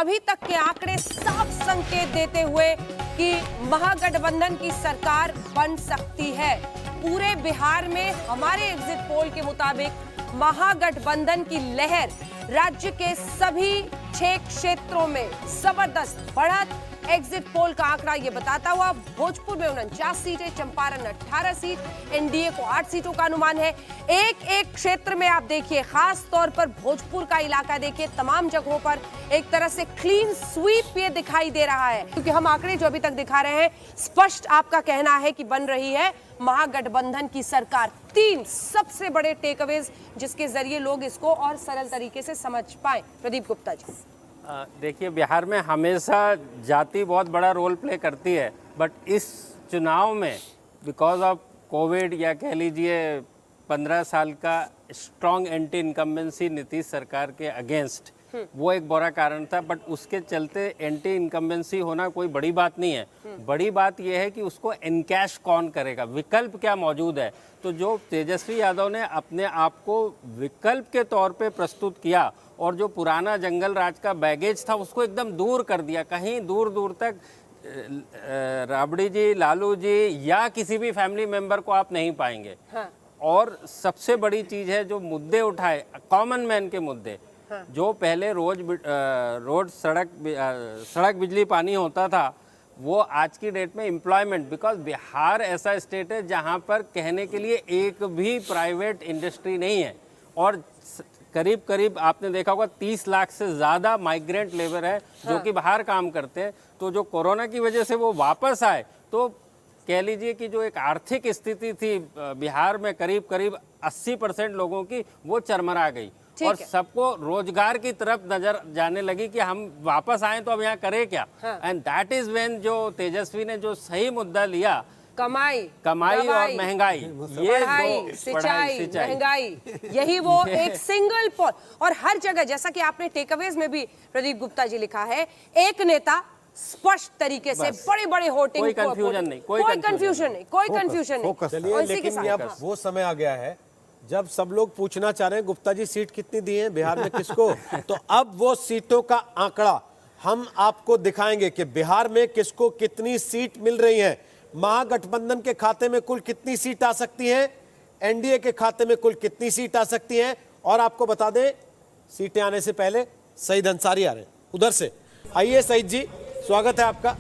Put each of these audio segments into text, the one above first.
अभी तक के आंकड़े साफ संकेत देते हुए कि महागठबंधन की सरकार बन सकती है। पूरे बिहार में हमारे एग्जिट पोल के मुताबिक महागठबंधन की लहर राज्य के सभी 6 क्षेत्रों में जबरदस्त बढ़त। एग्जिट पोल का आंकड़ा ये बताता हुआ भोजपुर में 49 सीटें, चंपारण 18 सीट, एनडीए को 8 सीटों का अनुमान है। एक एक क्षेत्र में आप देखिए, खास तौर पर भोजपुर का इलाका देखिए, तमाम जगहों पर एक तरह से क्लीन स्वीप ये दिखाई दे रहा है, क्योंकि हम आंकड़े जो अभी तक दिखा रहे हैं, स्पष्ट आपका कहना है कि बन रही है महागठबंधन की सरकार। 3 सबसे बड़े टेकअवेज जिसके जरिए लोग इसको और सरल तरीके से समझ पाए। प्रदीप गुप्ता जी, देखिए, बिहार में हमेशा जाति बहुत बड़ा रोल प्ले करती है, बट इस चुनाव में बिकॉज ऑफ कोविड या कह लीजिए 15 साल का स्ट्रॉन्ग एंटी इनकम्बेंसी नीतीश सरकार के अगेंस्ट, वो एक बड़ा कारण था। बट उसके चलते एंटी इनकम्बेंसी होना कोई बड़ी बात नहीं है। बड़ी बात यह है कि उसको एनकैश कौन करेगा, विकल्प क्या मौजूद है। तो जो तेजस्वी यादव ने अपने आप को विकल्प के तौर पे प्रस्तुत किया और जो पुराना जंगल राज का बैगेज था उसको एकदम दूर कर दिया। कहीं दूर दूर तक राबड़ी जी, लालू जी या किसी भी फैमिली मेंबर को आप नहीं पाएंगे। हाँ। और सबसे बड़ी चीज़ है जो मुद्दे उठाए, कॉमन मैन के मुद्दे। हाँ। जो पहले रोड सड़क बिजली पानी होता था, वो आज की डेट में एम्प्लॉयमेंट, बिकॉज बिहार ऐसा स्टेट है जहाँ पर कहने के लिए एक भी प्राइवेट इंडस्ट्री नहीं है और करीब करीब आपने देखा होगा 30 लाख से ज़्यादा माइग्रेंट लेबर है जो कि बाहर काम करते हैं। तो जो कोरोना की वजह से वो वापस आए, तो कह लीजिए कि जो एक आर्थिक स्थिति थी बिहार में करीब करीब 80% लोगों की, वो चरमरा गई और सबको रोजगार की तरफ नजर जाने लगी कि हम वापस आए तो अब यहाँ करें क्या। एंड दैट इज व्हेन जो तेजस्वी ने जो सही मुद्दा लिया, कमाई और महंगाई, ये दो, सिंचाई, महंगाई, यही वो एक सिंगल पॉइंट। और हर जगह, जैसा कि आपने टेकअवेज में भी प्रदीप गुप्ता जी लिखा है, एक नेता स्पष्ट तरीके से बड़े बड़े होर्डिंग, कोई कंफ्यूजन नहीं, कोई कंफ्यूजन नहीं। चलिए, लेकिन अब वो समय आ गया है जब सब लोग पूछना चाह रहे हैं गुप्ता जी सीट कितनी दी है बिहार में किसको। तो अब वो सीटों का आंकड़ा हम आपको दिखाएंगे कि बिहार में किसको कितनी सीट मिल रही है, महागठबंधन के खाते में कुल कितनी सीट आ सकती है, एनडीए के खाते में कुल कितनी सीट आ सकती है। और आपको बता दें, सीटें आने से पहले सईद अंसारी आ रहे हैं उधर से। आइए सईद जी, स्वागत है आपका।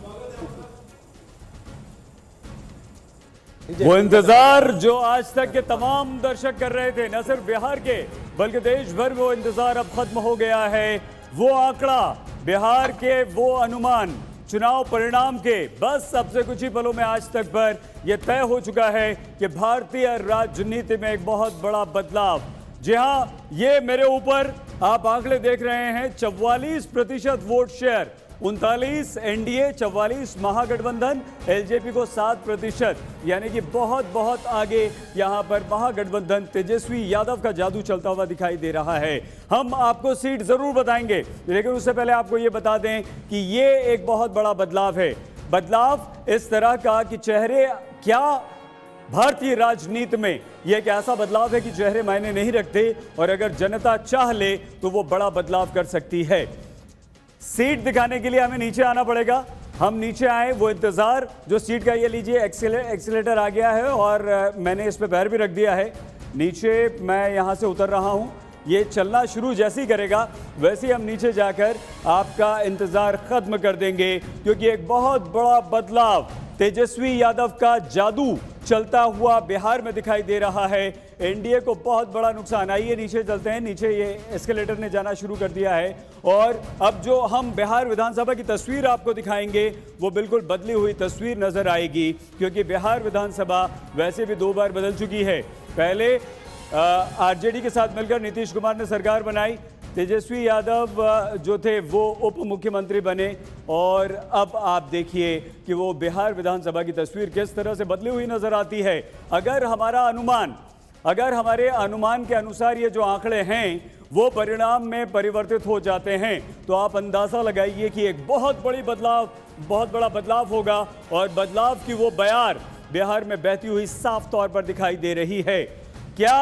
वो इंतजार जो आज तक के तमाम दर्शक कर रहे थे, न सिर्फ बिहार के बल्कि देश भर में, वो इंतजार अब खत्म हो गया है। वो आंकड़ा, बिहार के वो अनुमान, चुनाव परिणाम के बस अब से कुछ ही पलों में आज तक पर यह तय हो चुका है कि भारतीय राजनीति में एक बहुत बड़ा बदलाव। जी हां, ये मेरे ऊपर आप आंकड़े देख रहे हैं। 44% वोट शेयर, 39 एनडीए, 44 महागठबंधन, एलजेपी को 7%, यानी कि बहुत आगे यहां पर महागठबंधन तेजस्वी यादव का जादू चलता हुआ दिखाई दे रहा है। हम आपको सीट जरूर बताएंगे, लेकिन उससे पहले आपको यह बता दें कि ये एक बहुत बड़ा बदलाव है। बदलाव इस तरह का कि चेहरे, क्या भारतीय राजनीति में यह एक ऐसा बदलाव है कि चेहरे मायने नहीं रखते और अगर जनता चाह ले तो वो बड़ा बदलाव कर सकती है। सीट दिखाने के लिए हमें नीचे आना पड़ेगा। हम नीचे आए, वो इंतजार जो सीट का, ये लीजिए एक्सीलेटर आ गया है और मैंने इस पे पैर भी रख दिया है। नीचे मैं यहाँ से उतर रहा हूँ, ये चलना शुरू जैसे ही करेगा वैसे ही हम नीचे जाकर आपका इंतजार खत्म कर देंगे, क्योंकि एक बहुत बड़ा बदलाव, तेजस्वी यादव का जादू चलता हुआ बिहार में दिखाई दे रहा है। एनडीए को बहुत बड़ा नुकसान। आइए नीचे चलते हैं। नीचे ये एस्केलेटर ने जाना शुरू कर दिया है और अब जो हम बिहार विधानसभा की तस्वीर आपको दिखाएंगे वो बिल्कुल बदली हुई तस्वीर नजर आएगी, क्योंकि बिहार विधानसभा वैसे भी 2 बार बदल चुकी है। पहले आरजेडी के साथ मिलकर नीतीश कुमार ने सरकार बनाई, तेजस्वी यादव जो थे वो उप मुख्यमंत्री बने और अब आप देखिए कि वो बिहार विधानसभा की तस्वीर किस तरह से बदली हुई नजर आती है। अगर हमारे अनुमान के अनुसार ये जो आंकड़े हैं वो परिणाम में परिवर्तित हो जाते हैं तो आप अंदाजा लगाइए कि एक बहुत बड़ा बदलाव होगा और बदलाव की वो बयार बिहार में बहती हुई साफ तौर पर दिखाई दे रही है। क्या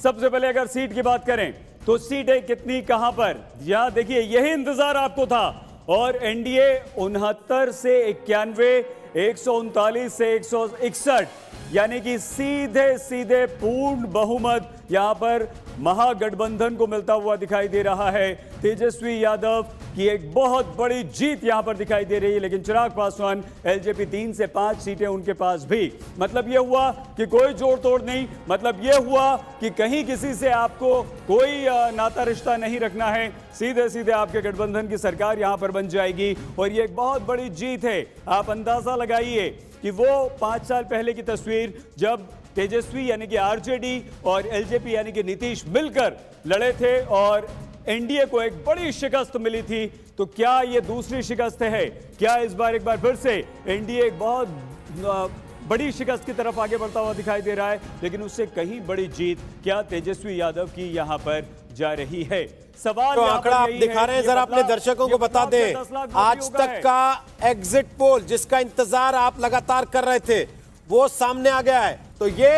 सबसे पहले अगर सीट की बात करें तो सीटें कितनी, कहां पर, यहां देखिए यही इंतजार आपको था और एनडीए 69 से 91, 139 से 161, यानी कि सीधे सीधे पूर्ण बहुमत यहां पर महागठबंधन को मिलता हुआ दिखाई दे रहा है। तेजस्वी यादव की एक बहुत बड़ी जीत यहां पर दिखाई दे रही है, लेकिन चिराग पासवान एलजेपी 3 से 5 सीटें उनके पास भी। मतलब यह हुआ कि कोई जोड़ तोड़ नहीं, मतलब यह हुआ कि कहीं किसी से आपको कोई नाता रिश्ता नहीं रखना है, सीधे सीधे आपके गठबंधन की सरकार यहां पर बन जाएगी और ये एक बहुत बड़ी जीत है। आप अंदाजा लगाइए कि वो 5 साल पहले की तस्वीर जब तेजस्वी यानी कि आरजेडी और एलजेपी यानी कि नीतीश मिलकर लड़े थे और एनडीए को एक बड़ी शिकस्त मिली थी, तो क्या ये दूसरी शिकस्त है? क्या इस बार एक बार फिर से एनडीए एक बहुत बड़ी शिकस्त की तरफ आगे बढ़ता हुआ दिखाई दे रहा है? लेकिन उससे कहीं बड़ी जीत क्या तेजस्वी यादव की यहां पर जा रही है? सवाल तो आंकड़ा आप दिखा रहे हैं, जरा अपने दर्शकों को बता दें, आज तक का एग्जिट पोल जिसका इंतजार आप लगातार कर रहे थे वो सामने आ गया है। तो ये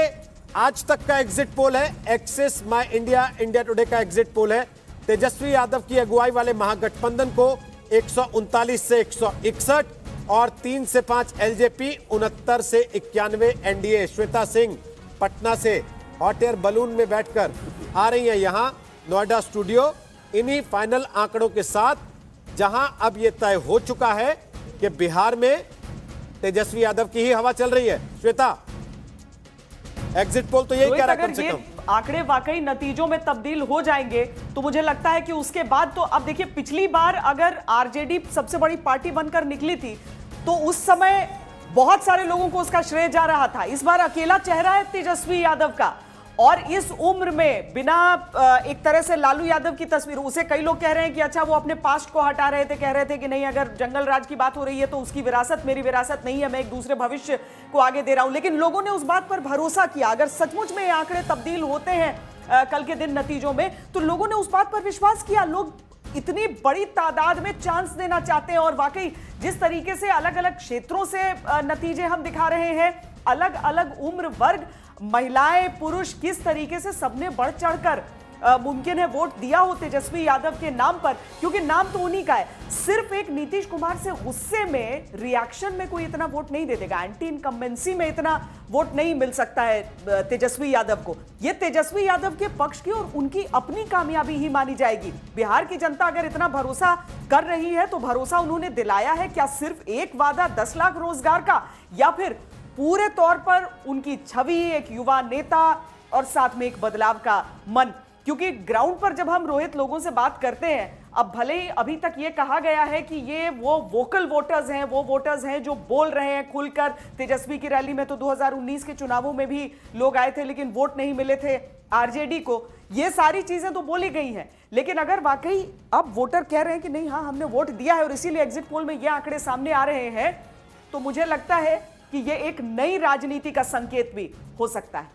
आज तक का एग्जिट पोल है, axis my India, India today का एग्जिट पोल है। तेजस्वी यादव की अगुवाई वाले महागठबंधन को 139 से 161 और 3 से 5 एलजेपी, 69 से 91 एनडीए। श्वेता सिंह पटना से हॉट एयर बलून में बैठकर आ रही हैं यहां नोएडा स्टूडियो, इन्हीं फाइनल आंकड़ों के साथ, जहां अब यह तय हो चुका है कि बिहार में तेजस्वी यादव की ही हवा चल रही है। श्वेता, एग्जिट पोल तो यही कह रहा है, कम से कम आंकड़े वाकई नतीजों में तब्दील हो जाएंगे तो मुझे लगता है कि उसके बाद तो अब देखिए, पिछली बार अगर आरजेडी सबसे बड़ी पार्टी बनकर निकली थी तो उस समय बहुत सारे लोगों को उसका श्रेय जा रहा था। इस बार अकेला चेहरा है तेजस्वी यादव का, और इस उम्र में बिना एक तरह से लालू यादव की तस्वीर, उसे कई लोग कह रहे हैं कि अच्छा वो अपने पास्ट को हटा रहे थे, कह रहे थे कि नहीं अगर जंगल राज की बात हो रही है तो उसकी विरासत मेरी विरासत नहीं है, मैं एक दूसरे भविष्य को आगे दे रहा हूं। लेकिन लोगों ने उस बात पर भरोसा किया, अगर सचमुच में ये आंकड़े तब्दील होते हैं कल के दिन नतीजों में, तो लोगों ने उस बात पर विश्वास किया। लोग इतनी बड़ी तादाद में चांस देना चाहते हैं, और वाकई जिस तरीके से अलग अलग क्षेत्रों से नतीजे हम दिखा रहे हैं, अलग अलग उम्र वर्ग, महिलाएं पुरुष, किस तरीके से सबने बढ़ चढ़कर मुमकिन है वोट दिया हो तेजस्वी यादव के नाम पर, क्योंकि नाम तो उन्हीं का है। सिर्फ एक नीतीश कुमार से गुस्से में, रिएक्शन में कोई इतना वोट नहीं दे देगा, एंटी इनकम्बेंसी में इतना वोट नहीं मिल सकता है तेजस्वी यादव को। यह तेजस्वी यादव के पक्ष की और उनकी अपनी कामयाबी ही मानी जाएगी। बिहार की जनता अगर इतना भरोसा कर रही है तो भरोसा उन्होंने दिलाया है क्या सिर्फ एक वादा 10 लाख रोजगार का, या फिर पूरे तौर पर उनकी छवि, एक युवा नेता और साथ में एक बदलाव का मन? क्योंकि ग्राउंड पर जब हम रोहित लोगों से बात करते हैं, अब भले ही अभी तक ये कहा गया है कि ये वो वोकल वोटर्स हैं, वो वोटर्स हैं जो बोल रहे हैं खुलकर। तेजस्वी की रैली में तो 2019 के चुनावों में भी लोग आए थे लेकिन वोट नहीं मिले थे आरजेडी को, ये सारी चीजें तो बोली गई हैं। लेकिन अगर वाकई अब वोटर कह रहे हैं कि नहीं, हाँ हमने वोट दिया है और इसीलिए एग्जिट पोल में ये आंकड़े सामने आ रहे हैं, तो मुझे लगता है कि ये एक नई राजनीति का संकेत भी हो सकता है।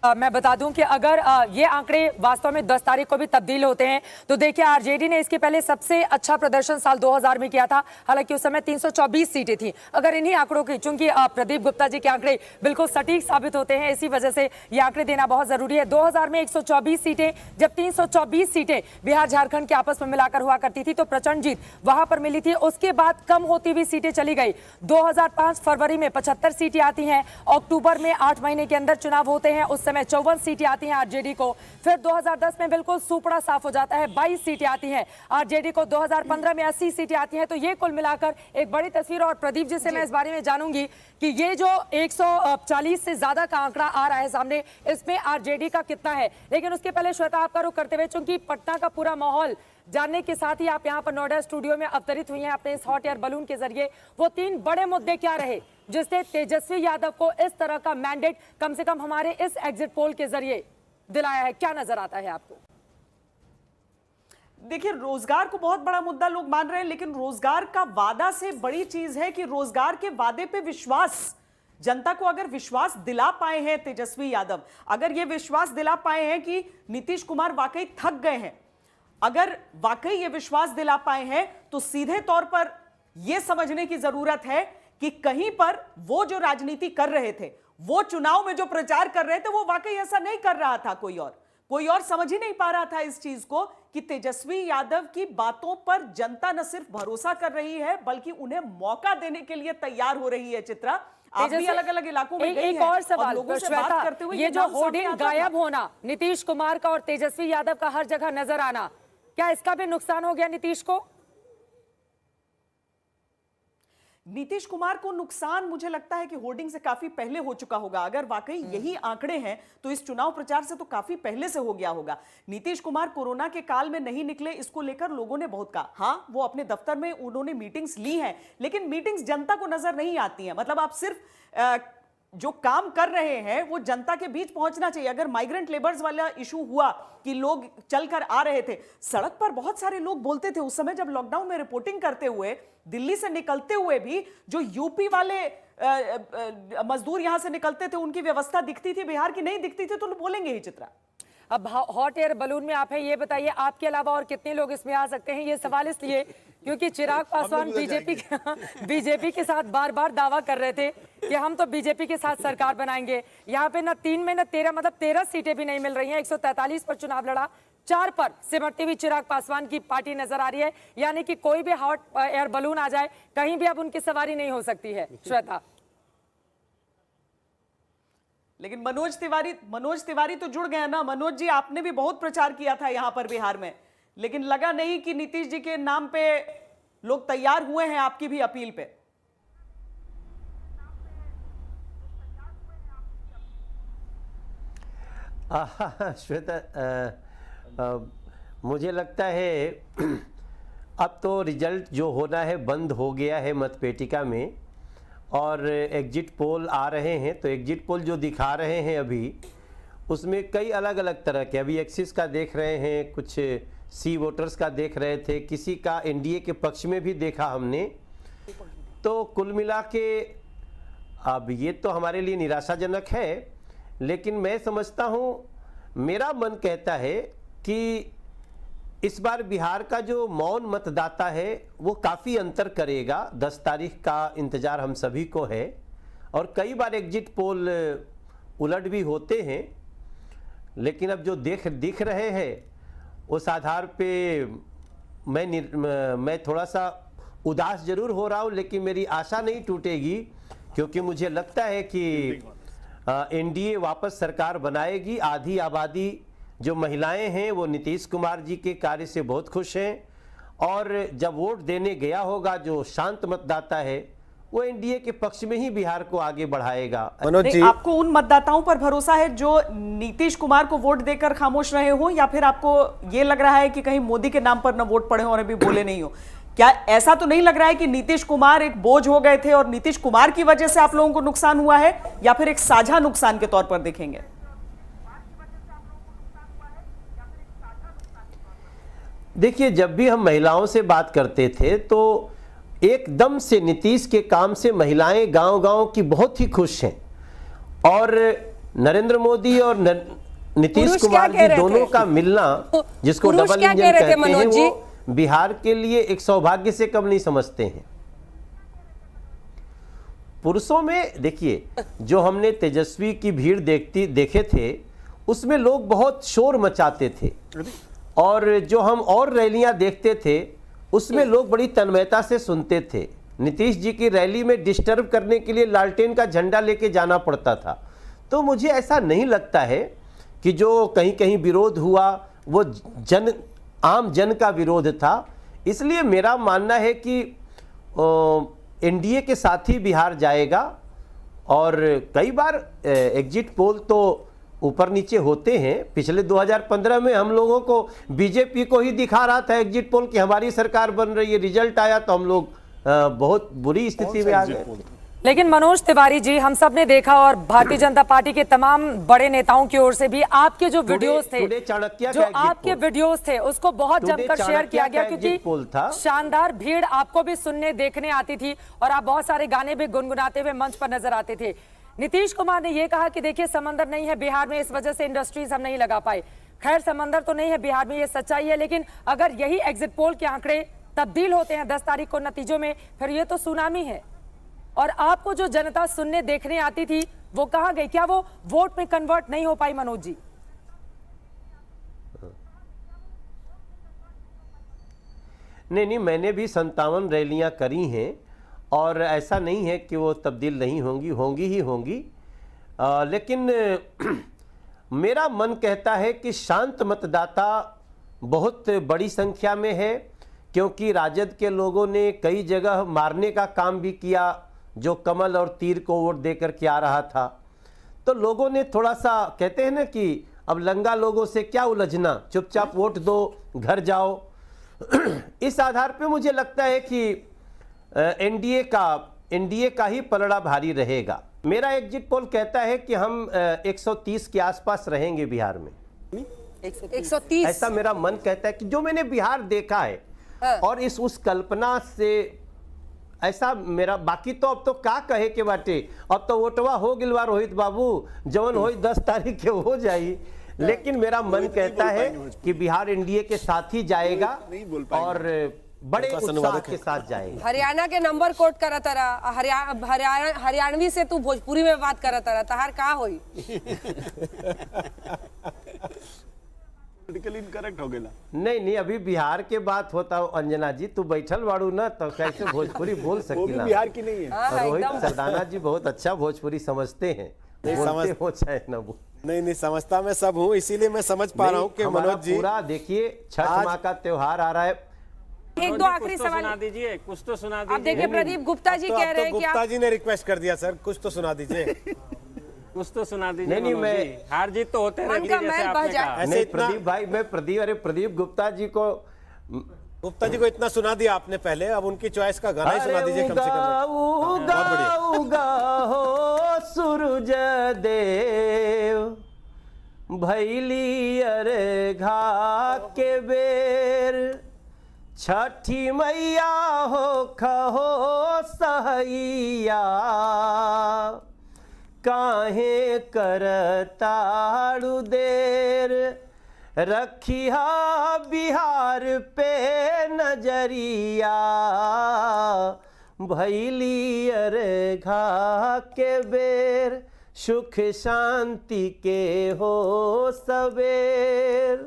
मैं बता दूं कि अगर ये आंकड़े वास्तव में 10 तारीख को भी तब्दील होते हैं तो देखिए, आरजेडी ने इसके पहले सबसे अच्छा प्रदर्शन साल 2000 में किया था, हालांकि उस समय 324 सीटें थी। अगर इन्हीं आंकड़ों की, चूंकि प्रदीप गुप्ता जी के आंकड़े बिल्कुल सटीक साबित होते हैं, इसी वजह से ये आंकड़े देना बहुत जरूरी है। 2000 में 124 सीटें, जब 324 सीटें बिहार झारखंड के आपस में मिलाकर हुआ करती थी तो प्रचंड जीत वहां पर मिली थी। उसके बाद कम होती हुई सीटें चली गई। 2005 फरवरी में 75 सीटें आती हैं, अक्टूबर में 8 महीने के अंदर चुनाव होते हैं, उस समय 54 सीटें आती हैं आरजेडी को। फिर 2010 में बिल्कुल सुपड़ा साफ हो जाता है, 22 सीटें आती हैं आरजेडी को। 2015 में 80 सीटें आती हैं। तो ये कुल मिलाकर एक बड़ी तस्वीर। और प्रदीप जी से मैं इस बारे में जानूंगी कि ये जो 140 से ज्यादा का आंकड़ा आ रहा है सामने, इसमें आरजेडी का कितना है। लेकिन उसके पहले श्वेता, आपका रुख करते हुए, चूंकि पटना का पूरा माहौल जानने के साथ ही आप यहाँ पर नोएडा स्टूडियो में अवतरित हुई हैं अपने इस हॉट एयर बलून के जरिए, वो 3 बड़े मुद्दे क्या रहे जिसने तेजस्वी यादव को इस तरह का मैंडेट कम से कम हमारे इस एग्जिट पोल के जरिए दिलाया है? क्या नजर आता है आपको? देखिए, रोजगार को बहुत बड़ा मुद्दा लोग मान रहे हैं, लेकिन रोजगार का वादा से बड़ी चीज है कि रोजगार के वादे पे विश्वास, जनता को अगर विश्वास दिला पाए हैं तेजस्वी यादव, अगर ये विश्वास दिला पाए हैं कि नीतीश कुमार वाकई थक गए हैं, अगर वाकई ये विश्वास दिला पाए हैं, तो सीधे तौर पर यह समझने की जरूरत है कि कहीं पर वो जो राजनीति कर रहे थे, वो चुनाव में जो प्रचार कर रहे थे, वो वाकई ऐसा नहीं कर रहा था कोई और। कोई और समझ ही नहीं पा रहा था इस चीज को कि तेजस्वी यादव की बातों पर जनता न सिर्फ भरोसा कर रही है बल्कि उन्हें मौका देने के लिए तैयार हो रही है। चित्रा, आप भी अलग अलग इलाकों में गई एक हैं और सवाल लोगों से श्वेता, बात करते हुए ये जो नाम सामने होर्डिंग आता था। गायब होना, नीतीश कुमार का और तेजस्वी यादव का हर जगह नजर आना, क्या इसका भी नुकसान हो गया नीतीश को? नीतीश कुमार को नुकसान मुझे लगता है कि होर्डिंग से काफी पहले हो चुका होगा। अगर वाकई यही आंकड़े हैं तो इस चुनाव प्रचार से तो काफी पहले से हो गया होगा। नीतीश कुमार कोरोना के काल में नहीं निकले, इसको लेकर लोगों ने बहुत कहा। हाँ, वो अपने दफ्तर में उन्होंने मीटिंग्स ली हैं, लेकिन मीटिंग्स जनता को नजर नहीं आती हैं। मतलब आप सिर्फ जो काम कर रहे हैं वो जनता के बीच पहुंचना चाहिए। अगर माइग्रेंट लेबर्स वाला इशू हुआ कि लोग चलकर आ रहे थे सड़क पर, बहुत सारे लोग बोलते थे उस समय जब लॉकडाउन में रिपोर्टिंग करते हुए, दिल्ली से निकलते हुए भी जो यूपी वाले मजदूर यहां से निकलते थे उनकी व्यवस्था दिखती थी, बिहार की नहीं दिखती थी, तो लोग बोलेंगे ही। चित्रा, अब हॉट एयर बलून में आप हैं, ये बताइए आपके अलावा और कितने लोग इसमें आ सकते हैं? ये सवाल इसलिए क्योंकि चिराग पासवान बीजेपी के साथ बार बार दावा कर रहे थे कि हम तो बीजेपी के साथ सरकार बनाएंगे। यहाँ पे ना 3 में ना 13, मतलब 13 सीटें भी नहीं मिल रही हैं। 143 पर चुनाव लड़ा, 4 पर सिमटती हुई चिराग पासवान की पार्टी नजर आ रही है। यानी कि कोई भी हॉट एयर बलून आ जाए, कहीं भी अब उनकी सवारी नहीं हो सकती है। श्वेता, लेकिन मनोज तिवारी तो जुड़ गए ना। मनोज जी, आपने भी बहुत प्रचार किया था यहां पर बिहार में, लेकिन लगा नहीं कि नीतीश जी के नाम पे लोग तैयार हुए हैं आपकी भी अपील पे। श्वेता, मुझे लगता है अब तो रिजल्ट जो होना है बंद हो गया है मतपेटिका में, और एग्जिट पोल आ रहे हैं। तो एग्जिट पोल जो दिखा रहे हैं अभी, उसमें कई अलग अलग तरह के, अभी एक्सिस का देख रहे हैं, कुछ सी वोटर्स का देख रहे थे, किसी का एनडीए के पक्ष में भी देखा हमने। तो कुल मिला के अब ये तो हमारे लिए निराशाजनक है, लेकिन मैं समझता हूँ, मेरा मन कहता है कि इस बार बिहार का जो मौन मतदाता है वो काफ़ी अंतर करेगा। 10 तारीख का इंतज़ार हम सभी को है, और कई बार एग्जिट पोल उलट भी होते हैं, लेकिन अब जो दिख रहे हैं उस आधार पे मैं थोड़ा सा उदास जरूर हो रहा हूँ, लेकिन मेरी आशा नहीं टूटेगी, क्योंकि मुझे लगता है कि एनडीए वापस सरकार बनाएगी। आधी आबादी जो महिलाएं हैं वो नीतीश कुमार जी के कार्य से बहुत खुश हैं, और जब वोट देने गया होगा जो शांत मतदाता है वो एनडीए के पक्ष में ही बिहार को आगे बढ़ाएगा। मनोज जी, आपको उन मतदाताओं पर भरोसा है जो नीतीश कुमार को वोट देकर खामोश रहे हो, या फिर आपको ये लग रहा है कि कहीं मोदी के नाम पर न वोट पड़े हो और अभी बोले नहीं हो? क्या ऐसा तो नहीं लग रहा है कि नीतीश कुमार एक बोझ हो गए थे और नीतीश कुमार की वजह से आप लोगों को नुकसान हुआ है, या फिर एक साझा नुकसान के तौर पर देखेंगे? देखिए, जब भी हम महिलाओं से बात करते थे तो एकदम से नीतीश के काम से महिलाएं गांव-गांव की बहुत ही खुश हैं, और नरेंद्र मोदी और नीतीश कुमार जी दोनों का मिलना, जिसको डबल इंजन कहते हैं, वो बिहार के लिए एक सौभाग्य से कम नहीं समझते हैं। पुरुषों में देखिए, जो हमने तेजस्वी की भीड़ देखे थे, उसमें लोग बहुत शोर मचाते थे, और जो हम और रैलियां देखते थे उसमें लोग बड़ी तन्मयता से सुनते थे। नीतीश जी की रैली में डिस्टर्ब करने के लिए लालटेन का झंडा लेके जाना पड़ता था। तो मुझे ऐसा नहीं लगता है कि जो कहीं कहीं विरोध हुआ वो आम जन का विरोध था। इसलिए मेरा मानना है कि एनडीए के साथ ही बिहार जाएगा, और कई बार एग्जिट पोल तो ऊपर नीचे होते हैं। पिछले 2015 में हम लोगों को बीजेपी को ही दिखा रहा था एग्जिट पोल कि हमारी सरकार बन रही है, रिजल्ट आया तो हम लोग बहुत बुरी स्थिति में आ गए। लेकिन मनोज तिवारी जी, हम सब ने देखा, और भारतीय जनता पार्टी के तमाम बड़े नेताओं की ओर से भी आपके जो वीडियोस थे, जो आपके वीडियोस थे, उसको बहुत जमकर शेयर किया गया, क्योंकि शानदार भीड़ आपको भी सुनने देखने आती थी, और आप बहुत सारे गाने भी गुनगुनाते हुए मंच पर नजर आते थे। नीतीश कुमार ने यह कहा कि देखिए, समंदर नहीं है बिहार में, इस वजह से इंडस्ट्रीज हम नहीं लगा पाए। खैर, समंदर तो नहीं है बिहार में, ये सच्चाई है, लेकिन अगर यही एग्जिट पोल के आंकड़े तब्दील होते हैं 10 तारीख को नतीजों में, फिर ये तो सुनामी है। और आपको जो जनता सुनने देखने आती थी वो कहां गई? क्या वो वोट में कन्वर्ट नहीं हो पाई? मनोज जी, नहीं, मैंने भी 57 रैलियां करी हैं और ऐसा नहीं है कि वो तब्दील नहीं होंगी ही होंगी। लेकिन मेरा मन कहता है कि शांत मतदाता बहुत बड़ी संख्या में है, क्योंकि राजद के लोगों ने कई जगह मारने का काम भी किया, जो कमल और तीर को वोट देकर के आ रहा था। तो लोगों ने थोड़ा सा, कहते हैं ना कि अब लंगा लोगों से क्या उलझना, चुपचाप वोट दो, घर जाओ। इस आधार पे मुझे लगता है कि एनडीए का ही पलड़ा भारी रहेगा। मेरा एग्जिट पोल कहता है कि हम 130 के आसपास रहेंगे बिहार में। 130 ऐसा मेरा मन कहता है कि जो मैंने बिहार देखा है, और उस कल्पना से ऐसा मेरा, बाकी तो अब तो क्या कहे के बाटे, अब तो वोटवा हो गिलवा रोहित बाबू, जवन हो 10 तारीख के हो जाई। लेकिन मेरा मन कहता है कि बिहार एनडीए के साथ ही जाएगा और बड़े उत्साह के साथ जाएगा। हरियाणा के नंबर कोट करा तारा, हरियाणवी से तू भोजपुरी में बात करा तारा, तहार का होई? इनकरेक्ट हो गया। नहीं, अभी बिहार के बात होता हो। अंजना जी तू बैठल बाड़ू ना, तो कैसे भोजपुरी बोल वो भी सकीला? बिहार की नहीं है। रोहित सरदाना जी बहुत अच्छा भोजपुरी समझते हैं, बोलते हो चाहे ना बोल। नहीं, समझता मैं सब हूँ, इसीलिए मैं समझ पा रहा हूँ कि हमारा मनोज जी पूरा देखिए, छठ माह का त्योहार आ रहा है। एक दो आखिरी कुछ तो सवाल सुना दीजिए, कुछ तो सुना आप दीजिए। देखिए, प्रदीप गुप्ता जी कह रहे हैं कि गुप्ता आप जी ने रिक्वेस्ट कर दिया, सर कुछ तो सुना दीजिए। कुछ तो सुना दीजिए। नहीं, मनोज मैं- जी, हार जीत तो होते मन रहती का है, जैसे मैल बह आपने जाए। कहा। ऐसे नहीं इतना- प्रदीप भाई, मैं प्रदीप गुप्ता जी को, गुप्ता जी को इतना सुना दिया आपने पहले, अब उनकी चॉइस का गाना ही सुना दीजिए कम से कम। उगा उगा हो सूरज देव, भैली अर्घा के बेर, छठी मैया हो खहो सहैया, काहे करताड़ू देर, रखिया बिहार पे नजरिया, भैली अर्घा के बेर, सुख शांति के हो सवेर।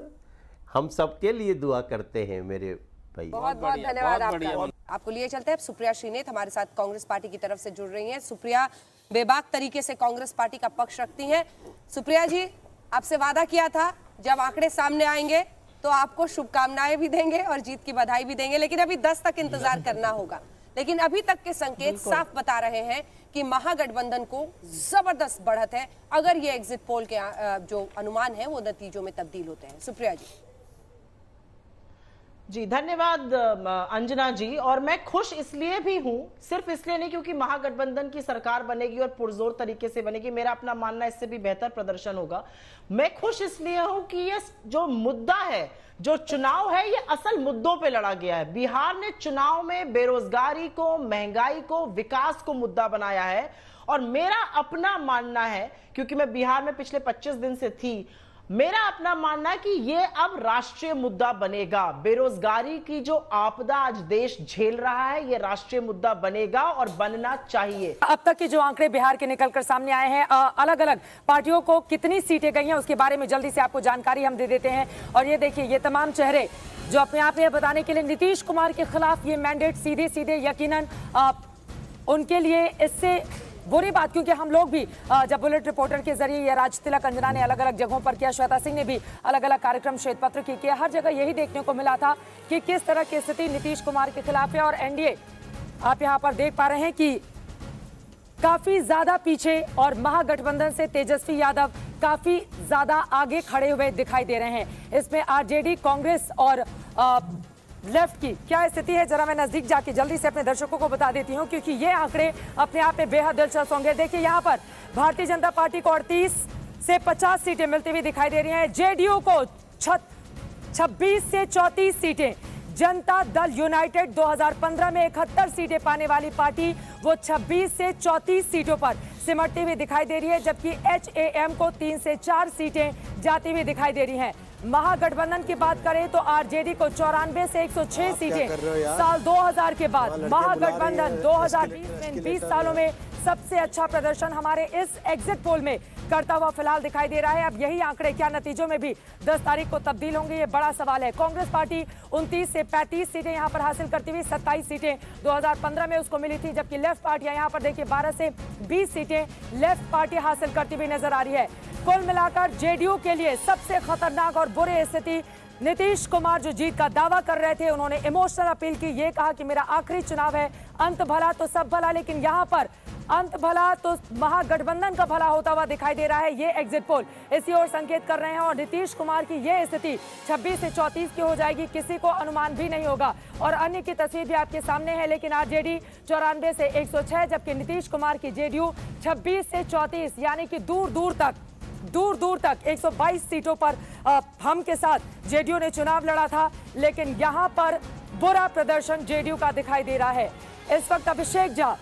हम सबके लिए दुआ करते हैं मेरे भाई। बहुत बहुत बढ़िया, धन्यवाद बहुत बढ़िया। आपका। आपको लिए चलते हैं, सुप्रिया श्रीनेत हमारे साथ कांग्रेस पार्टी की तरफ से जुड़ रही हैं। सुप्रिया बेबाक तरीके से कांग्रेस पार्टी का पक्ष रखती हैं। सुप्रिया जी, आपसे वादा किया था जब आंकड़े सामने आएंगे तो आपको शुभकामनाएं भी देंगे और जीत की बधाई भी देंगे, लेकिन अभी 10 तक इंतजार करना होगा। लेकिन अभी तक के संकेत साफ बता रहे हैं कि महागठबंधन को जबरदस्त बढ़त है, अगर ये एग्जिट पोल के जो अनुमान है वो नतीजों में तब्दील होते हैं। सुप्रिया जी धन्यवाद अंजना जी। और मैं खुश इसलिए भी हूं, सिर्फ इसलिए नहीं क्योंकि महागठबंधन की सरकार बनेगी और पुरजोर तरीके से बनेगी, मेरा अपना मानना इससे भी बेहतर प्रदर्शन होगा। मैं खुश इसलिए हूं कि ये जो मुद्दा है, जो चुनाव है, ये असल मुद्दों पे लड़ा गया है। बिहार ने चुनाव में बेरोजगारी को, महंगाई को, विकास को मुद्दा बनाया है। और मेरा अपना मानना है, क्योंकि मैं बिहार में पिछले 25 दिन से थी, मेरा अपना मानना है कि ये अब राष्ट्रीय मुद्दा बनेगा। बेरोजगारी की जो आपदा आज देश झेल रहा है, ये राष्ट्रीय मुद्दा बनेगा और बनना चाहिए। अब तक के जो आंकड़े बिहार के निकलकर सामने आए हैं, अलग अलग पार्टियों को कितनी सीटें गई हैं उसके बारे में जल्दी से आपको जानकारी हम दे देते हैं। और ये देखिए, ये तमाम चेहरे जो अपने आप में बताने के लिए नीतीश कुमार के खिलाफ ये मैंडेट सीधे सीधे यकीनन उनके लिए इससे बुरी बात, क्योंकि हम लोग भी जब बुलेट रिपोर्टर के जरिए या राज तिलक अंजना ने अलग अलग जगहों पर किया, श्वेता सिंह ने भी अलग अलग कार्यक्रम श्वेत पत्र की किया, हर जगह यही देखने को मिला था कि किस तरह की स्थिति नीतीश कुमार के खिलाफ है। और एनडीए आप यहां पर देख पा रहे हैं कि काफी ज्यादा पीछे और महागठबंधन से तेजस्वी यादव काफी ज्यादा आगे खड़े हुए दिखाई दे रहे हैं। इसमें आरजेडी, कांग्रेस और लेफ्ट की क्या स्थिति है, जरा मैं नजदीक जाके जल्दी से अपने दर्शकों को बता देती हूं, क्योंकि ये आंकड़े अपने आप में बेहद दिलचस्प होंगे। देखिए, यहाँ पर भारतीय जनता पार्टी को 38 से 50 सीटें मिलती हुई दिखाई दे रही हैं, जेडीयू को 26 से 34 सीटें, जनता दल यूनाइटेड 2015 में 71 सीटें पाने वाली पार्टी वो 26 से 34 सीटों पर सिमटती हुई दिखाई दे रही है, जबकि एचएएम को 3 से 4 सीटें जाती हुई दिखाई दे रही हैं। महागठबंधन की बात करें तो आरजेडी को 94 से 106 सीटें साल 2000 के बाद, महागठबंधन 2020 में 20 सालों में सबसे अच्छा प्रदर्शन हमारे इस एग्जिट पोल में करता हुआ फिलहाल दिखाई दे रहा है। अब यही आंकड़े क्या नतीजों में भी 10 तारीख को तब्दील होंगे, ये बड़ा सवाल है। कांग्रेस पार्टी 29 से 35 सीटें यहां पर हासिल करती हुई 27 सीटें 2015 में उसको मिली थी, जबकि लेफ्ट पार्टियां यहां पर देखिए 12 से 20 सीटें लेफ्ट पार्टी हासिल करती हुई नजर आ रही है। कुल मिलाकर जेडीयू के लिए सबसे खतरनाक और बुरी स्थिति नीतीश कुमार जो जीत का दावा कर रहे थे, उन्होंने इमोशनल अपील की, ये कहा कि मेरा आखिरी चुनाव है, अंत भला तो सब भला, लेकिन यहां पर अंत भला तो महागठबंधन का भला होता हुआ दिखाई दे रहा है। ये एग्जिट पोल इसी ओर संकेत कर रहे हैं और नीतीश कुमार की ये स्थिति 26 से 34 की हो जाएगी, किसी को अनुमान भी नहीं होगा। और अन्य की तस्वीर भी आपके सामने है, लेकिन आरजेडी 94 से 106, जबकि नीतीश कुमार की जेडीयू 26 से 34, यानी कि दूर दूर तक 122 सीटों पर हम के साथ जेडीयू ने चुनाव लड़ा था, लेकिन यहां पर बुरा प्रदर्शन जेडीयू का दिखाई दे रहा है। इस वक्त अभिषेक झा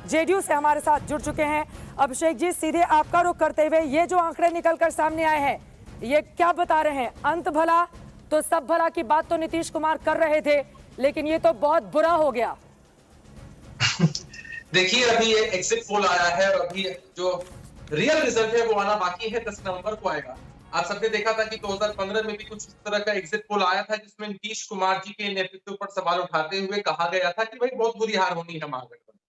जेडीयू से हमारे साथ जुड़ चुके हैं। अभिषेक जी, सीधे आपका रुख करते हुए ये जो आंकड़े निकलकर सामने आए हैं, ये क्या बता रहे हैं? अंत भला तो सब भला की बात तो नीतीश कुमार कर रहे थे, लेकिन ये तो बहुत बुरा हो गया। देखिए, अभी ये एग्जिट पोल आया है और अभी जो रियल रिजल्ट है वो आना बाकी है, 10 नवंबर को आएगा। आप सबने देखा था कि 2015 में भी कुछ इस तरह का एग्जिट पोल आया था, जिसमें नीतीश कुमार जी के नेतृत्व पर सवाल उठाते हुए कहा गया था कि भाई बहुत बुरी हार होनी है महागठबंधन,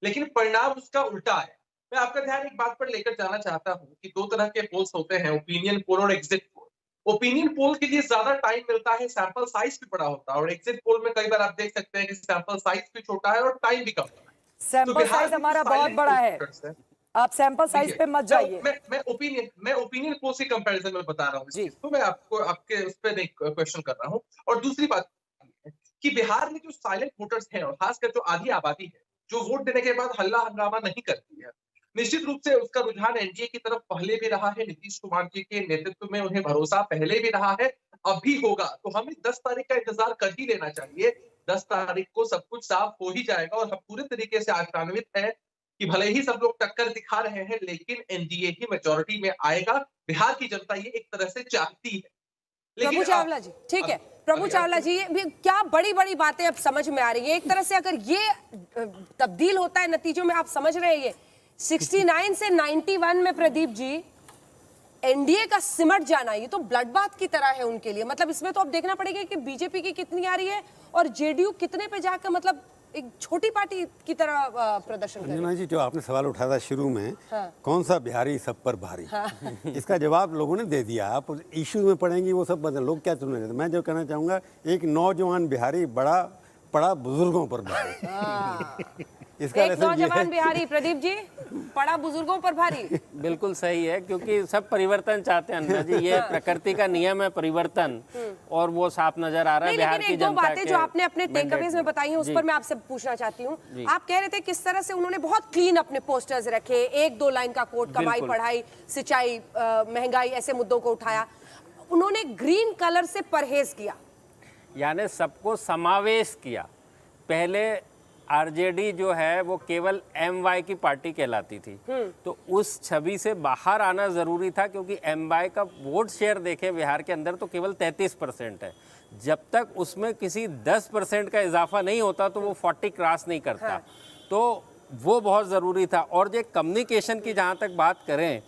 लेकिन परिणाम उसका उल्टा है। मैं आपका ध्यान एक बात पर लेकर जाना चाहता हूं कि दो तरह के पोल्स होते हैं, ओपिनियन पोल और एग्जिट पोल। ओपिनियन पोल के लिए ज्यादा टाइम मिलता है, सैंपल साइज भी बड़ा होता है, और एग्जिट पोल में कई बार आप देख सकते हैं कि सैंपल साइज भी छोटा है और टाइम भी कम है। सैंपल साइज हमारा बहुत बड़ा है, आप सैंपल साइज पे मत जाइए। मैं ओपिनियन पोल से कंपैरिजन में बता रहा हूँ, तो मैं आपको आपके उस पर क्वेश्चन कर रहा हूँ। और दूसरी बात कि बिहार में जो साइलेंट वोटर्स हैं, और खासकर जो आधी आबादी है जो वोट देने के बाद हल्ला हंगामा नहीं करती है, निश्चित रूप से उसका रुझान एनडीए की तरफ पहले भी रहा है। नीतीश कुमार जी के नेतृत्व में उन्हें भरोसा पहले भी रहा है, अब भी होगा। तो हमें 10 तारीख का इंतजार कर ही लेना चाहिए। 10 तारीख को सब कुछ साफ हो ही जाएगा और हम पूरे तरीके से आशान्वित हैं कि भले ही सब लोग टक्कर दिखा रहे हैं, लेकिन एनडीए ही मेजॉरिटी में आएगा। बिहार की जनता ये एक तरह से चाहती है। प्रभु चावला जी, ठीक है प्रभु चावला जी, ये भी क्या बड़ी बड़ी बातें अब समझ में आ रही है। एक तरह से अगर ये तब्दील होता है नतीजों में, आप समझ रहे हैं, ये 69 से 91 में प्रदीप जी एनडीए का सिमट जाना, ये तो ब्लड बाथ की तरह है उनके लिए। मतलब इसमें तो अब देखना पड़ेगा कि बीजेपी की कितनी आ रही है और जेडीयू कितने पे जाकर मतलब एक छोटी पार्टी की तरह प्रदर्शन कर रही है। जी, जो आपने सवाल उठाया था शुरू में, कौन सा बिहारी सब पर भारी, इसका जवाब लोगों ने दे दिया। आप इश्यूज में पढ़ेंगी वो सब बदल, लोग क्या चुनेंगे। मैं जो कहना चाहूँगा, एक नौजवान बिहारी पड़ा बुजुर्गों पर भारी। इसका एक नौजवान बिहारी, प्रदीप जी, पड़ा बुजुर्गों पर भारी। बिल्कुल सही है, क्योंकि सब परिवर्तन चाहते हैं अन्ना जी, ये प्रकृति का नियम है परिवर्तन, और वो साफ नजर आ रहा है बिहार की जनता के। दो बातें जो आपने अपने टेकअवेज में बताई हैं, उस पर मैं आपसे पूछना चाहती हूँ। आप कह रहे थे किस तरह से उन्होंने बहुत क्लीन अपने पोस्टर्स रखे, 1-2 लाइन का कोट, कमाई पढ़ाई सिंचाई महंगाई ऐसे मुद्दों को उठाया। उन्होंने ग्रीन कलर से परहेज किया, यानी सबको समावेश किया। पहले आरजेडी जो है वो केवल एमवाई की पार्टी कहलाती थी, तो उस छवि से बाहर आना जरूरी था, क्योंकि एमवाई का वोट शेयर देखें बिहार के अंदर तो केवल 33% है। जब तक उसमें किसी 10% का इजाफा नहीं होता तो वो 40 क्रॉस नहीं करता। तो वो बहुत ज़रूरी था। और जो कम्युनिकेशन की जहाँ तक बात करें,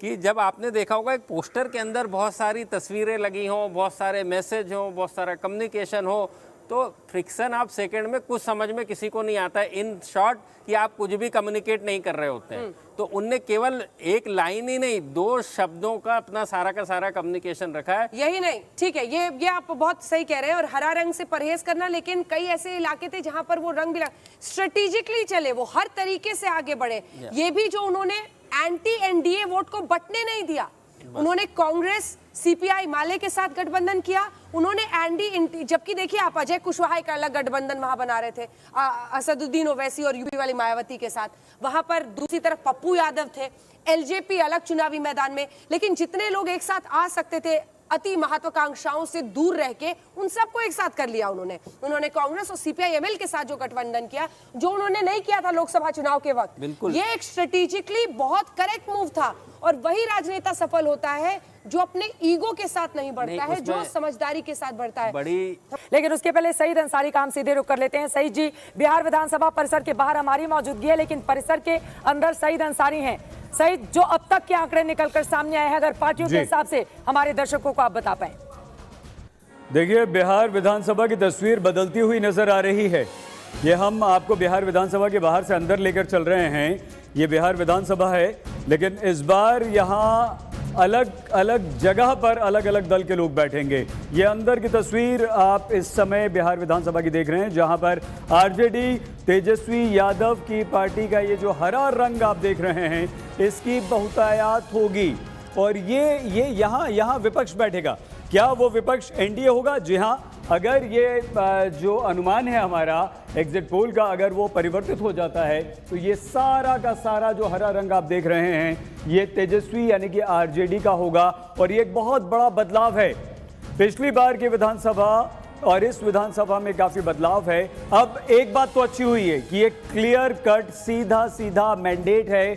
कि जब आपने देखा होगा एक पोस्टर के अंदर बहुत सारी तस्वीरें लगी हों, बहुत सारे मैसेज हों, बहुत सारा कम्युनिकेशन हो, तो फ्रिक्शन आप सेकंड में कुछ समझ में किसी को नहीं आता है। इन शॉर्ट कि आप कुछ भी कम्युनिकेट नहीं कर रहे होते हैं। तो उनने केवल एक लाइन ही नहीं, 2 शब्दों का अपना सारा का सारा कम्युनिकेशन रखा है। यही नहीं, ठीक है, ये आप बहुत सही कह रहे हैं। और हरा रंग से परहेज करना, लेकिन कई ऐसे इलाके थे जहां पर वो रंग भी स्ट्रेटेजिकली चले, वो हर तरीके से आगे बढ़े। ये भी जो उन्होंने एंटी एनडीए वोट को बंटने नहीं दिया, उन्होंने कांग्रेस सीपीआई माले के साथ गठबंधन किया। उन्होंने एनडी, जबकि देखिए आप अजय कुशवाहा का अलग गठबंधन वहां बना रहे थे असदुद्दीन ओवैसी और यूपी वाली मायावती के साथ, वहां पर दूसरी तरफ पप्पू यादव थे, एलजेपी अलग चुनावी मैदान में। लेकिन जितने लोग एक साथ आ सकते थे अति महत्वाकांक्षाओं से दूर रह के उन सबको एक साथ कर लिया उन्होंने कांग्रेस और सीपीआई-एमएल के साथ जो गठबंधन किया, जो उन्होंने नहीं किया था लोकसभा चुनाव के वक्त, बिल्कुल। ये एक स्ट्रेटेजिकली बहुत करेक्ट मूव था। और वही राजनेता सफल होता है जो अपने ईगो के साथ नहीं बढ़ता है, जो समझदारी के साथ बढ़ता है। लेकिन उसके पहले सईद अंसारी का हम सीधे रुक कर लेते हैं। सईद जी, बिहार विधानसभा परिसर के बाहर हमारी मौजूदगी है, लेकिन परिसर के अंदर सईद अंसारी हैं। सईद, जो अब तक के आंकड़े निकलकर सामने आए हैं, अगर पार्टियों के हिसाब से हमारे दर्शकों को आप बता पाए। देखिए, बिहार विधानसभा की तस्वीर बदलती हुई नजर आ रही है। ये हम आपको बिहार विधानसभा के बाहर से अंदर लेकर चल रहे हैं। ये बिहार विधानसभा है, लेकिन इस बार यहाँ अलग अलग जगह पर अलग अलग दल के लोग बैठेंगे। ये अंदर की तस्वीर आप इस समय बिहार विधानसभा की देख रहे हैं, जहां पर आरजेडी तेजस्वी यादव की पार्टी का ये जो हरा रंग आप देख रहे हैं, इसकी बहुतायत होगी। और ये यहाँ विपक्ष बैठेगा। क्या वो विपक्ष एनडीए होगा? जी हाँ, अगर ये जो अनुमान है हमारा एग्जिट पोल का, अगर वो परिवर्तित हो जाता है तो ये सारा का सारा जो हरा रंग आप देख रहे हैं, ये तेजस्वी यानी कि आरजेडी का होगा। और ये एक बहुत बड़ा बदलाव है। पिछली बार की विधानसभा और इस विधानसभा में काफी बदलाव है। अब एक बात तो अच्छी हुई है कि ये क्लियर कट सीधा मैंडेट है,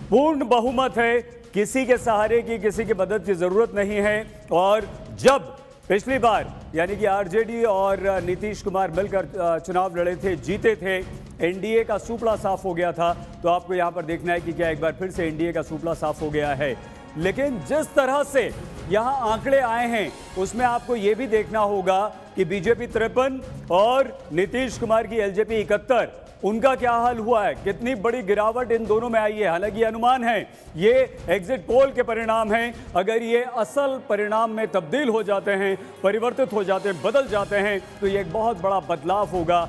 पूर्ण बहुमत है, किसी के सहारे की, किसी की मदद की जरूरत नहीं है। और जब पिछली बार यानी कि आरजेडी और नीतीश कुमार मिलकर चुनाव लड़े थे, जीते थे, एनडीए का सूपड़ा साफ हो गया था। तो आपको यहां पर देखना है कि क्या एक बार फिर से एनडीए का सूपड़ा साफ हो गया है। लेकिन जिस तरह से यहां आंकड़े आए हैं, उसमें आपको यह भी देखना होगा कि बीजेपी 53 और नीतीश कुमार की एलजेपी 71, उनका क्या हाल हुआ है, कितनी बड़ी गिरावट इन दोनों में आई है। हालांकि अनुमान है, ये एग्जिट पोल के परिणाम हैं। अगर ये असल परिणाम में तब्दील हो जाते हैं, परिवर्तित हो जाते हैं, बदल जाते हैं, तो ये एक बहुत बड़ा बदलाव होगा।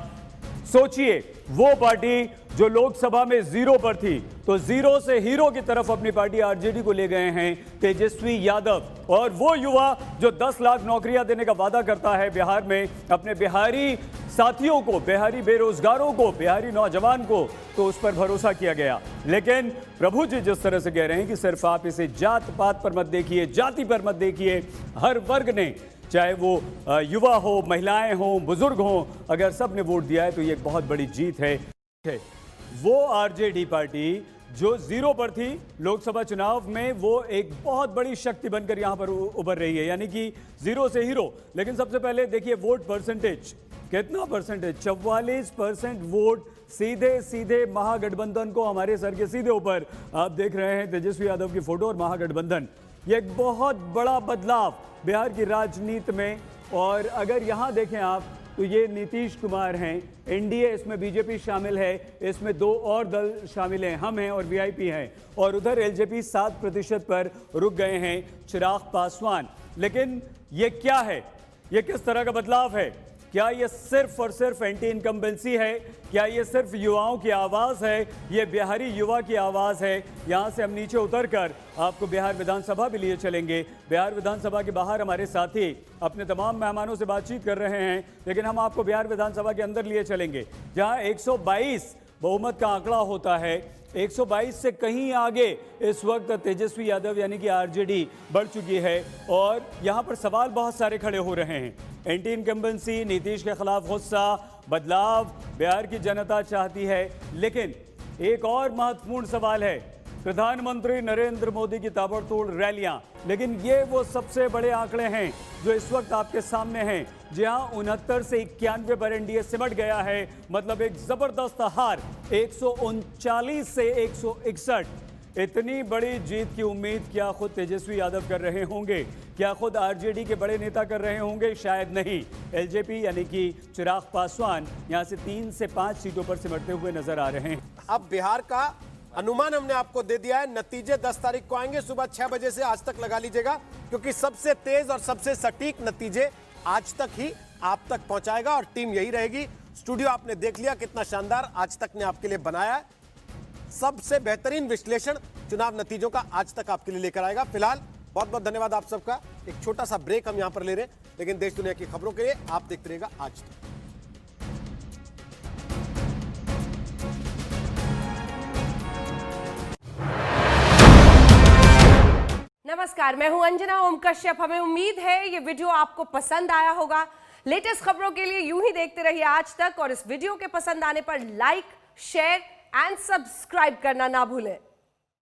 सोचिए, वो पार्टी जो लोकसभा में 0 पर थी, तो 0 से हीरो की तरफ अपनी पार्टी आरजेडी को ले गए हैं तेजस्वी यादव। और वो युवा जो 10 लाख नौकरियां देने का वादा करता है बिहार में अपने बिहारी साथियों को, बिहारी बेरोजगारों को, बिहारी नौजवान को, तो उस पर भरोसा किया गया। लेकिन प्रभु जी जिस तरह से कह रहे हैं कि सिर्फ आप इसे जात पात पर मत देखिए, जाति पर मत देखिए, हर वर्ग ने, चाहे वो युवा हो, महिलाएं हो, बुजुर्ग हो, अगर सब ने वोट दिया है तो ये एक बहुत बड़ी जीत है। वो आरजेडी पार्टी जो 0 पर थी लोकसभा चुनाव में, वो एक बहुत बड़ी शक्ति बनकर यहां पर उभर रही है, यानी कि 0 से हीरो। लेकिन सबसे पहले देखिए वोट परसेंटेज, कितना परसेंटेज, 44% वोट सीधे महागठबंधन को, हमारे सर के सीधे ऊपर आप देख रहे हैं तेजस्वी यादव की फोटो और महागठबंधन। ये एक बहुत बड़ा बदलाव बिहार की राजनीति में। और अगर यहाँ देखें आप, तो ये नीतीश कुमार हैं, एनडीए, इसमें बीजेपी शामिल है, इसमें 2 और दल शामिल हैं, हम हैं और वीआईपी हैं। और उधर एलजेपी 7% पर रुक गए हैं, चिराग पासवान। लेकिन ये क्या है, ये किस तरह का बदलाव है? क्या ये सिर्फ और सिर्फ एंटी इनकम्बेंसी है? क्या ये सिर्फ युवाओं की आवाज़ है? ये बिहारी युवा की आवाज़ है। यहाँ से हम नीचे उतरकर आपको बिहार विधानसभा भी लिए चलेंगे। बिहार विधानसभा के बाहर हमारे साथी अपने तमाम मेहमानों से बातचीत कर रहे हैं, लेकिन हम आपको बिहार विधानसभा के अंदर लिए चलेंगे, जहाँ 122 बहुमत का आंकड़ा होता है। 122 से कहीं आगे इस वक्त तेजस्वी यादव यानी कि आरजेडी बढ़ चुकी है। और यहाँ पर सवाल बहुत सारे खड़े हो रहे हैं। एंटी इनकम्बेंसी, नीतीश के खिलाफ गुस्सा, बदलाव बिहार की जनता चाहती है। लेकिन एक और महत्वपूर्ण सवाल है, प्रधानमंत्री नरेंद्र मोदी की ताबड़तोड़ रैलियां। लेकिन ये वो सबसे बड़े आंकड़े हैं जो इस वक्त आपके सामने हैं, जहां 69 से 91 पर एनडीए सिमट गया है। मतलब एक जबरदस्त हार, 139 से 161। इतनी बड़ी जीत की उम्मीद क्या खुद तेजस्वी यादव कर रहे होंगे? क्या खुद आरजेडी के बड़े नेता कर रहे होंगे? शायद नहीं। एलजेपी यानी कि चिराग पासवान यहां से 3 से 5 सीटों पर सिमटते हुए नजर आ रहे हैं। अब बिहार का अनुमान हमने आपको दे दिया है। नतीजे 10 तारीख को आएंगे सुबह 6 बजे से। आज तक लगा लीजिएगा, क्योंकि सबसे तेज और सबसे सटीक नतीजे आज तक ही आप तक पहुंचाएगा और टीम यही रहेगी। स्टूडियो आपने देख लिया कितना शानदार आज तक ने आपके लिए बनाया है। सबसे बेहतरीन विश्लेषण चुनाव नतीजों का आज तक आपके लिए लेकर आएगा। फिलहाल बहुत बहुत धन्यवाद आप सबका। एक छोटा सा ब्रेक हम यहां पर ले रहे हैं, लेकिन देश दुनिया की खबरों के लिए आप देखते रहिएगा आज तक। नमस्कार, मैं हूं अंजना ओम कश्यप। हमें उम्मीद है ये वीडियो आपको पसंद आया होगा। लेटेस्ट खबरों के लिए यूं ही देखते रहिए आज तक, और इस वीडियो के पसंद आने पर लाइक, शेयर एंड सब्सक्राइब करना ना भूलें।